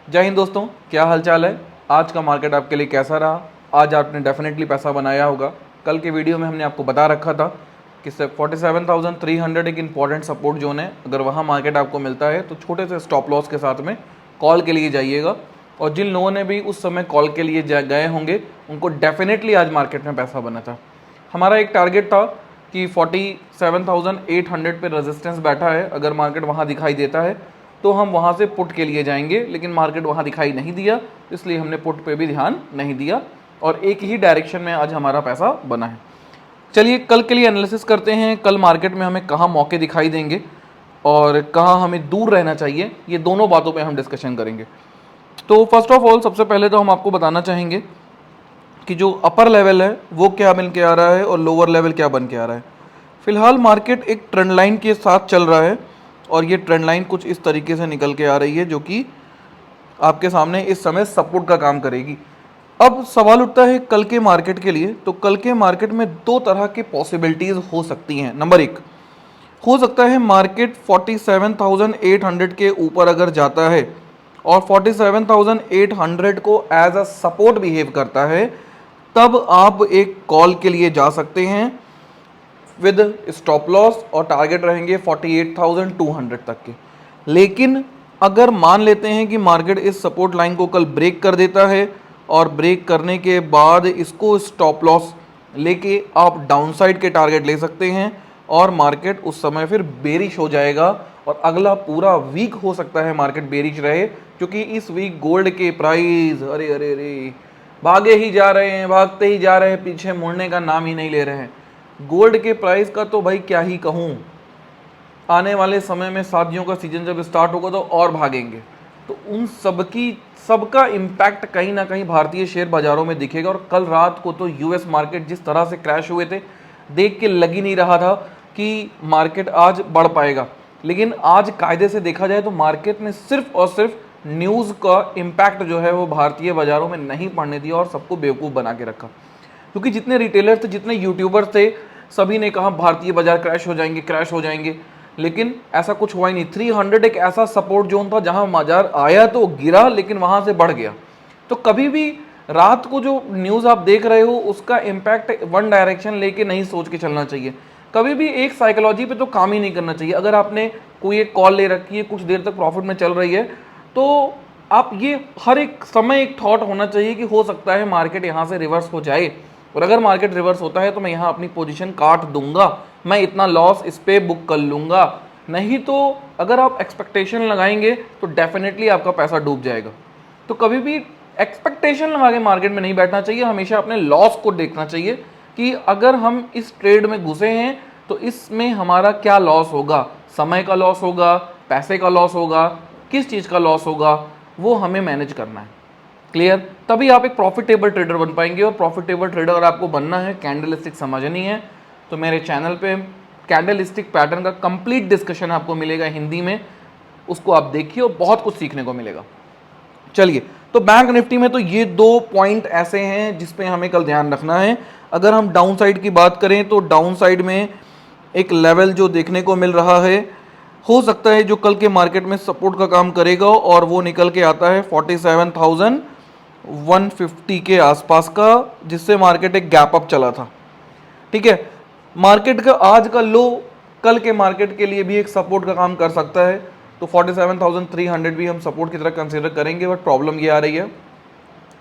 जय हिंद दोस्तों, क्या हालचाल है। आज का मार्केट आपके लिए कैसा रहा। आज आपने डेफिनेटली पैसा बनाया होगा। कल के वीडियो में हमने आपको बता रखा था कि 47,300 एक इंपॉर्टेंट सपोर्ट जोन है। अगर वहाँ मार्केट आपको मिलता है तो छोटे से स्टॉप लॉस के साथ में कॉल के लिए जाइएगा। और जिन लोगों ने भी उस समय कॉल के लिए गए होंगे उनको डेफिनेटली आज मार्केट में पैसा बना था। हमारा एक टारगेट था कि 47,800 पे रेजिस्टेंस बैठा है, अगर मार्केट वहाँ दिखाई देता है तो हम वहाँ से पुट के लिए जाएंगे, लेकिन मार्केट वहाँ दिखाई नहीं दिया, इसलिए हमने पुट पे भी ध्यान नहीं दिया और एक ही डायरेक्शन में आज हमारा पैसा बना है। चलिए कल के लिए एनालिसिस करते हैं। कल मार्केट में हमें कहाँ मौके दिखाई देंगे और कहाँ हमें दूर रहना चाहिए, ये दोनों बातों पे हम डिस्कशन करेंगे। तो फर्स्ट ऑफ ऑल सबसे पहले तो हम आपको बताना चाहेंगे कि जो अपर लेवल है वो क्या बन के आ रहा है और लोअर लेवल क्या बन के आ रहा है। फिलहाल मार्केट एक ट्रेंड लाइन के साथ चल रहा है और ये ट्रेंड लाइन कुछ इस तरीके से निकल के आ रही है जो कि आपके सामने इस समय सपोर्ट का काम करेगी। अब सवाल उठता है कल के मार्केट के लिए, तो कल के मार्केट में दो तरह के पॉसिबिलिटीज़ हो सकती हैं। नंबर एक, हो सकता है मार्केट 47,800 के ऊपर अगर जाता है और 47,800 को एज अ सपोर्ट बिहेव करता है, तब आप एक कॉल के लिए जा सकते हैं विद स्टॉप लॉस और टारगेट रहेंगे 48,200 तक के। लेकिन अगर मान लेते हैं कि मार्केट इस सपोर्ट लाइन को कल ब्रेक कर देता है और ब्रेक करने के बाद इसको स्टॉप लॉस लेके आप डाउनसाइड के टारगेट ले सकते हैं और मार्केट उस समय फिर बेरिश हो जाएगा और अगला पूरा वीक हो सकता है मार्केट बेरिश रहे, क्योंकि इस वीक गोल्ड के प्राइस अरे अरे अरे भागे ही जा रहे हैं, भागते ही जा रहे हैं, पीछे मुड़ने का नाम ही नहीं ले रहे हैं। गोल्ड के प्राइस का तो भाई क्या ही कहूँ, आने वाले समय में शादियों का सीजन जब स्टार्ट होगा तो और भागेंगे। तो उन सबका इम्पैक्ट कहीं ना कहीं भारतीय शेयर बाजारों में दिखेगा। और कल रात को तो यूएस मार्केट जिस तरह से क्रैश हुए थे, देख के लग ही नहीं रहा था कि मार्केट आज बढ़ पाएगा। लेकिन आज कायदे से देखा जाए तो मार्केट ने सिर्फ और सिर्फ न्यूज़ का इम्पैक्ट जो है वो भारतीय बाजारों में नहीं पड़ने दिया और सबको बेवकूफ़ बना के रखा। क्योंकि जितने रिटेलर थे, जितने यूट्यूबर्स थे, सभी ने कहा भारतीय बाजार क्रैश हो जाएंगे, क्रैश हो जाएंगे, लेकिन ऐसा कुछ हुआ ही नहीं। 300 एक ऐसा सपोर्ट जोन था जहां बाजार आया तो गिरा, लेकिन वहां से बढ़ गया। तो कभी भी रात को जो न्यूज़ आप देख रहे हो उसका इम्पैक्ट वन डायरेक्शन लेके नहीं सोच के चलना चाहिए। कभी भी एक साइकोलॉजी पे तो काम ही नहीं करना चाहिए। अगर आपने कोई एक कॉल ले रखी है, कुछ देर तक प्रॉफिट में चल रही है, तो आप ये हर एक समय एक थॉट होना चाहिए कि हो सकता है मार्केट यहाँ से रिवर्स हो जाए, और अगर मार्केट रिवर्स होता है तो मैं यहाँ अपनी पोजीशन काट दूंगा, मैं इतना लॉस इस पे बुक कर लूंगा। नहीं तो अगर आप एक्सपेक्टेशन लगाएंगे तो डेफिनेटली आपका पैसा डूब जाएगा। तो कभी भी एक्सपेक्टेशन लगा के मार्केट में नहीं बैठना चाहिए, हमेशा अपने लॉस को देखना चाहिए कि अगर हम इस ट्रेड में घुसे हैं तो इसमें हमारा क्या लॉस होगा। समय का लॉस होगा, पैसे का लॉस होगा, किस चीज़ का लॉस होगा, वो हमें मैनेज करना है। क्लियर? तभी आप एक प्रॉफिटेबल ट्रेडर बन पाएंगे। और प्रॉफिटेबल ट्रेडर अगर आपको बनना है, कैंडलस्टिक समझनी है, तो मेरे चैनल पे कैंडलस्टिक पैटर्न का कंप्लीट डिस्कशन आपको मिलेगा हिंदी में, उसको आप देखिए और बहुत कुछ सीखने को मिलेगा। चलिए, तो बैंक निफ्टी में तो ये दो पॉइंट ऐसे हैं जिस पे हमें कल ध्यान रखना है। अगर हम डाउन साइड की बात करें तो डाउन साइड में एक लेवल जो देखने को मिल रहा है, हो सकता है जो कल के मार्केट में सपोर्ट का काम करेगा और वो निकल के आता है 47,150 के आसपास का, जिससे मार्केट एक गैप अप चला था। ठीक है, मार्केट का आज का लो कल के मार्केट के लिए भी एक सपोर्ट का काम कर सकता है, तो 47,300 भी हम सपोर्ट की तरह कंसीडर करेंगे। बट प्रॉब्लम ये आ रही है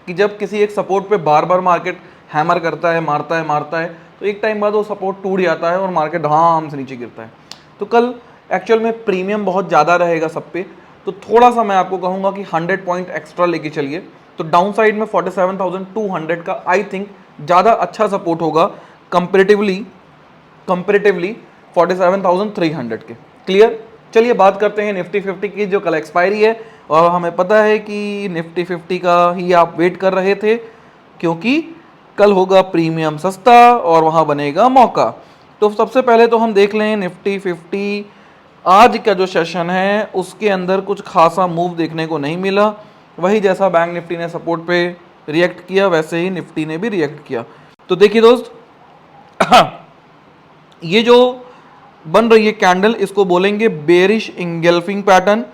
कि जब किसी एक सपोर्ट पे बार बार मार्केट हैमर करता है, मारता है, तो एक टाइम बाद वो सपोर्ट टूट जाता है और मार्केट धाम से नीचे गिरता है। तो कल एक्चुअल में प्रीमियम बहुत ज़्यादा रहेगा सब पे, तो थोड़ा सा मैं आपको कहूँगा कि 100 पॉइंट एक्स्ट्रा लेके चलिए। तो डाउन साइड में 47,200 का आई थिंक ज़्यादा अच्छा सपोर्ट होगा कंपेरेटिवली 47,300 के। क्लियर? चलिए बात करते हैं निफ्टी 50 की, जो कल एक्सपायरी है और हमें पता है कि निफ्टी 50 का ही आप वेट कर रहे थे, क्योंकि कल होगा प्रीमियम सस्ता और वहाँ बनेगा मौका। तो सबसे पहले तो हम देख लें निफ्टी 50 आज का जो सेशन है उसके अंदर कुछ खासा मूव देखने को नहीं मिला। वही जैसा बैंक निफ्टी ने सपोर्ट पे रिएक्ट किया वैसे ही निफ्टी ने भी रिएक्ट किया। तो देखिए दोस्त, ये जो बन रही है कैंडल, इसको बोलेंगे bearish engulfing pattern.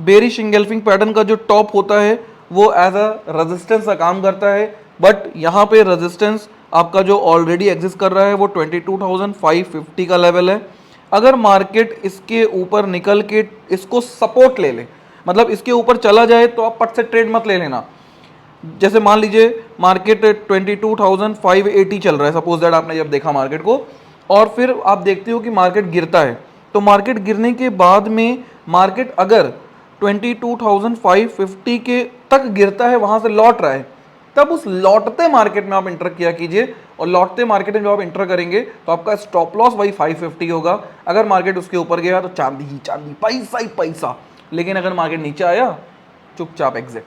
Bearish engulfing pattern का जो टॉप होता है वो एज अ रेजिस्टेंस का काम करता है, बट यहाँ पे रेजिस्टेंस आपका जो ऑलरेडी एग्जिस्ट कर रहा है वो 22,550 का लेवल है। अगर मार्केट इसके ऊपर निकल के इसको सपोर्ट ले ले, मतलब इसके ऊपर चला जाए, तो आप पट से ट्रेड मत ले लेना। जैसे मान लीजिए मार्केट 22,580 चल रहा है, सपोज दैट आपने जब देखा मार्केट को, और फिर आप देखते हो कि मार्केट गिरता है, तो मार्केट गिरने के बाद में मार्केट अगर 22,550 के तक गिरता है, वहां से लौट रहा है, तब उस लौटते मार्केट में आप इंटर किया कीजिए। और लौटते मार्केट में जब आप इंटर करेंगे तो आपका स्टॉप लॉस वही 550 होगा। अगर मार्केट उसके ऊपर गया तो चांदी ही चांदी, पैसा ही पैसा। लेकिन अगर मार्केट नीचे आया, चुपचाप एग्जिट,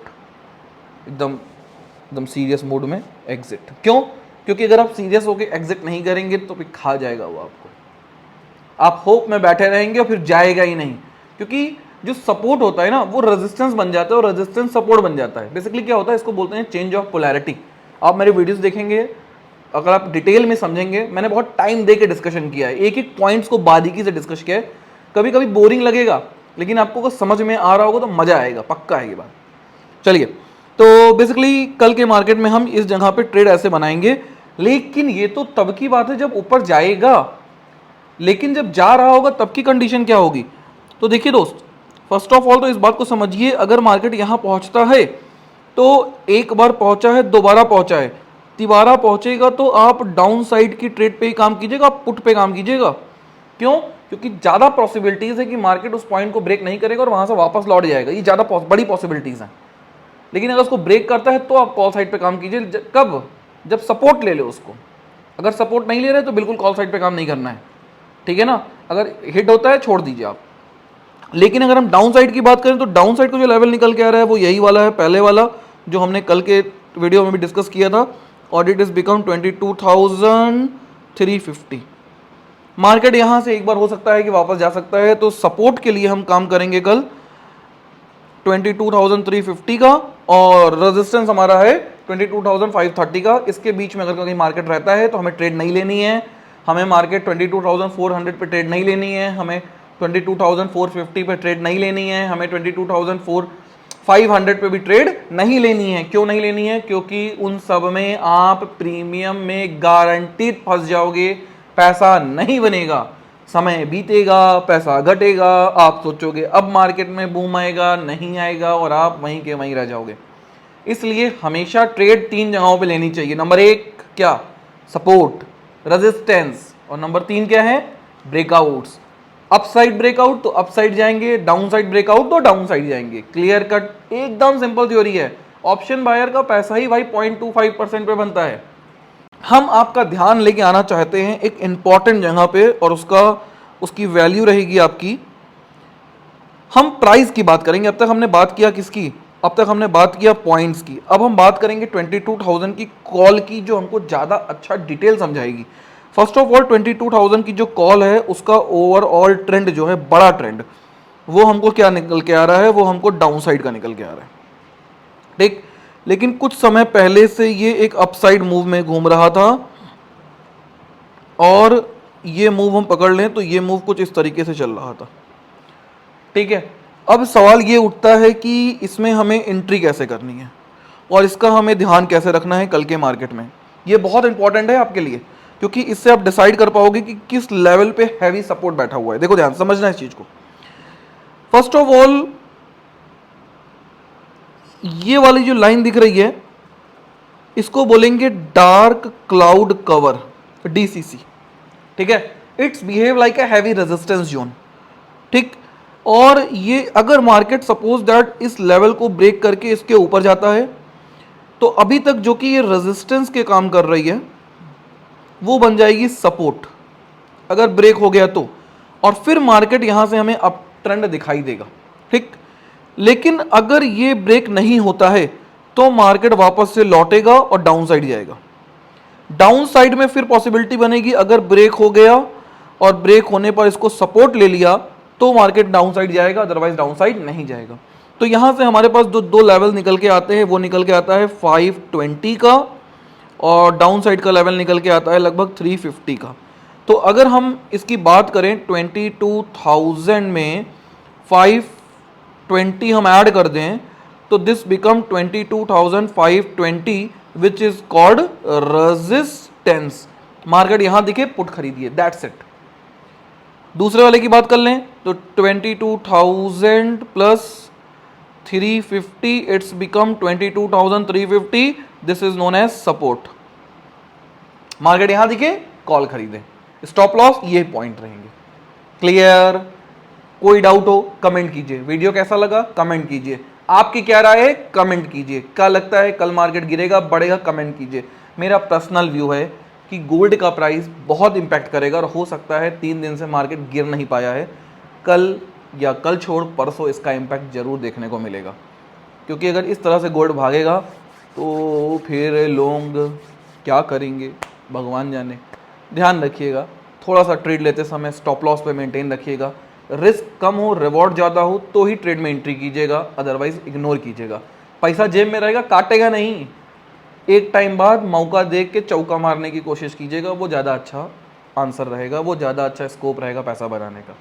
एकदम एकदम सीरियस मूड में एग्जिट। क्यों? क्योंकि अगर आप सीरियस होकर एग्जिट नहीं करेंगे तो फिर खा जाएगा वो आपको। आप होप में बैठे रहेंगे और फिर जाएगा ही नहीं, क्योंकि जो सपोर्ट होता है ना वो रेजिस्टेंस बन जाता है और रेजिस्टेंस सपोर्ट बन जाता है। बेसिकली क्या होता है, इसको बोलते हैं चेंज ऑफ पोलैरिटी। आप मेरे वीडियोस देखेंगे, अगर आप डिटेल में समझेंगे, मैंने बहुत टाइम दे के डिस्कशन किया है, एक एक पॉइंट्स को बारीकी से डिस्कस किया है। कभी कभी बोरिंग लगेगा, लेकिन आपको अगर समझ में आ रहा होगा तो मजा आएगा, पक्का है ये बात। चलिए, तो बेसिकली कल के मार्केट में हम इस जगह पे ट्रेड ऐसे बनाएंगे, लेकिन ये तो तब की बात है जब ऊपर जाएगा। लेकिन जब जा रहा होगा तब की कंडीशन क्या होगी? तो देखिए दोस्त, फर्स्ट ऑफ ऑल तो इस बात को समझिए, अगर मार्केट यहां पहुंचता है तो एक बार पहुंचा है, दोबारा पहुंचा है, तिबारा पहुंचेगा तो आप डाउन साइड की ट्रेड पे ही काम कीजिएगा, आप पुट पे काम कीजिएगा। क्यों? क्योंकि ज्यादा पॉसिबिलिटीज है कि मार्केट उस पॉइंट को ब्रेक नहीं करेगा और वहां से वापस लौट जाएगा, ये ज्यादा बड़ी पॉसिबिलिटीज है। लेकिन अगर उसको ब्रेक करता है तो आप कॉल साइड पे काम कीजिए। कब? जब सपोर्ट ले ले उसको। अगर सपोर्ट नहीं ले रहे तो बिल्कुल कॉल साइड पे काम नहीं करना है, ठीक है ना। अगर हिट होता है छोड़ दीजिए आप। लेकिन अगर हम डाउन साइड की बात करें तो डाउन साइड को जो लेवल निकल के आ रहा है वो यही वाला है, पहले वाला जो हमने कल के वीडियो में भी डिस्कस किया था, और इट इज बिकम 22,350। मार्केट यहां से एक बार हो सकता है कि वापस जा सकता है, तो सपोर्ट के लिए हम काम करेंगे कल 22,350 का, और रेजिस्टेंस हमारा है 22,530 का। इसके बीच में अगर कहीं मार्केट रहता है तो हमें ट्रेड नहीं लेनी है, हमें मार्केट 22,400 पे ट्रेड नहीं लेनी है, हमें 22,450 पे ट्रेड नहीं लेनी है, हमें 22,500 पे भी ट्रेड नहीं लेनी है। क्यों नहीं लेनी है? क्योंकि उन सब में आप प्रीमियम में गारंटीड फंस जाओगे, पैसा नहीं बनेगा, समय बीतेगा, पैसा घटेगा, आप सोचोगे अब मार्केट में बूम आएगा, नहीं आएगा, और आप वहीं के वहीं रह जाओगे। इसलिए हमेशा ट्रेड 3 जगहों पे लेनी चाहिए। नंबर 1 क्या? सपोर्ट, रेजिस्टेंस, और नंबर 3 क्या है? ब्रेकआउट्स। अपसाइड ब्रेकआउट तो अपसाइड जाएंगे, डाउन साइड ब्रेकआउट तो डाउन साइड जाएंगे। क्लियर कट, एकदम सिंपल थ्योरी है। ऑप्शन बायर का पैसा ही भाई 0.25% पे बनता है। हम आपका ध्यान लेके आना चाहते हैं एक इंपॉर्टेंट जगह पे, और उसकी वैल्यू रहेगी आपकी। हम प्राइस की बात करेंगे। अब तक हमने बात किया किसकी? अब तक हमने बात किया पॉइंट्स की। अब हम बात करेंगे 22,000 की कॉल की, जो हमको ज़्यादा अच्छा डिटेल समझाएगी। फर्स्ट ऑफ ऑल 22,000 की जो कॉल है उसका ओवरऑल ट्रेंड जो है, बड़ा ट्रेंड, वो हमको क्या निकल के आ रहा है? वो हमको डाउन साइड का निकल के आ रहा है, ठीक। लेकिन कुछ समय पहले से ये एक अपसाइड मूव में घूम रहा था, और ये मूव हम पकड़ लें तो ये मूव कुछ इस तरीके से चल रहा था, ठीक है। अब सवाल ये उठता है कि इसमें हमें एंट्री कैसे करनी है और इसका हमें ध्यान कैसे रखना है कल के मार्केट में। ये बहुत इंपॉर्टेंट है आपके लिए, क्योंकि इससे आप डिसाइड कर पाओगे कि किस लेवल पे हैवी सपोर्ट बैठा हुआ है। देखो ध्यान समझना इस चीज को। फर्स्ट ऑफ ऑल ये वाली जो लाइन दिख रही है इसको बोलेंगे डार्क क्लाउड कवर, डीसीसी, ठीक है। It's behave like a heavy resistance zone, ठीक। और ये अगर मार्केट सपोज दैट इस लेवल को ब्रेक करके इसके ऊपर जाता है तो अभी तक जो कि ये रेजिस्टेंस के काम कर रही है वो बन जाएगी सपोर्ट, अगर ब्रेक हो गया तो। और फिर मार्केट यहां से हमें अप ट्रेंड दिखाई देगा, ठीक। लेकिन अगर ये ब्रेक नहीं होता है तो मार्केट वापस से लौटेगा और डाउन साइड जाएगा। डाउन साइड में फिर पॉसिबिलिटी बनेगी, अगर ब्रेक हो गया और ब्रेक होने पर इसको सपोर्ट ले लिया तो मार्केट डाउन साइड जाएगा, अदरवाइज डाउन साइड नहीं जाएगा। तो यहां से हमारे पास जो दो लेवल निकल के आते हैं वो निकल के आता है 520 का, और डाउन साइड का लेवल निकल के आता है लगभग 350 का। तो अगर हम इसकी बात करें 22,000 में 20 हम ऐड कर दें तो this become 22,520 which is called resistance. Market यहां दिखे, पुट खरीदिए, दैट्स इट। दूसरे वाले की बात कर लें तो 22,000 plus 350 it's become 22,350, this is known as support. Market यहां दिखे, कॉल खरीदें, स्टॉप लॉस ये पॉइंट रहेंगे। क्लियर? कोई डाउट हो कमेंट कीजिए। वीडियो कैसा लगा कमेंट कीजिए। आपकी क्या राय है कमेंट कीजिए। क्या लगता है कल मार्केट गिरेगा बढ़ेगा कमेंट कीजिए। मेरा पर्सनल व्यू है कि गोल्ड का प्राइस बहुत इंपैक्ट करेगा और हो सकता है 3 दिन से मार्केट गिर नहीं पाया है, कल या कल छोड़ परसों इसका इंपैक्ट जरूर देखने को मिलेगा। क्योंकि अगर इस तरह से गोल्ड भागेगा तो फिर लोग क्या करेंगे भगवान जाने। ध्यान रखिएगा, थोड़ा सा ट्रेड लेते समय स्टॉप लॉस पे मेंटेन रखिएगा। रिस्क कम हो रिवॉर्ड ज़्यादा हो तो ही ट्रेड में एंट्री कीजिएगा, अदरवाइज इग्नोर कीजिएगा। पैसा जेब में रहेगा, काटेगा नहीं। एक टाइम बाद मौका देख के चौका मारने की कोशिश कीजिएगा, वो ज़्यादा अच्छा आंसर रहेगा, वो ज़्यादा अच्छा स्कोप रहेगा पैसा बनाने का।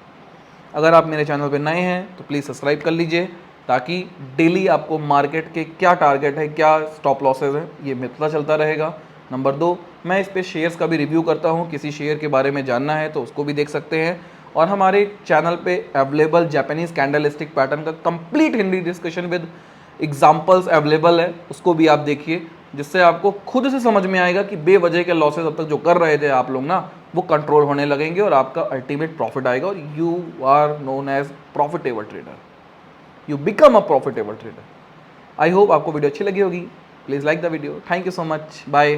अगर आप मेरे चैनल पर नए हैं तो प्लीज़ सब्सक्राइब कर लीजिए, ताकि डेली आपको मार्केट के क्या टारगेट है, क्या स्टॉप लॉसेज है, ये पता चलता रहेगा। नंबर 2, मैं इस पे शेयर्स का भी रिव्यू करता हूँ, किसी शेयर के बारे में जानना है तो उसको भी देख सकते हैं। और हमारे चैनल पे अवेलेबल जापानीज कैंडलस्टिक पैटर्न का complete Hindi discussion with examples available है, उसको भी आप देखिए, जिससे आपको खुद से समझ में आएगा कि बेवजह के लॉसेज अब तक जो कर रहे थे आप लोग ना, वो कंट्रोल होने लगेंगे और आपका अल्टीमेट प्रॉफिट आएगा और you are known as profitable trader, you become a profitable trader. I hope आपको वीडियो अच्छी लगी होगी। Please like the video. Thank you so much, bye.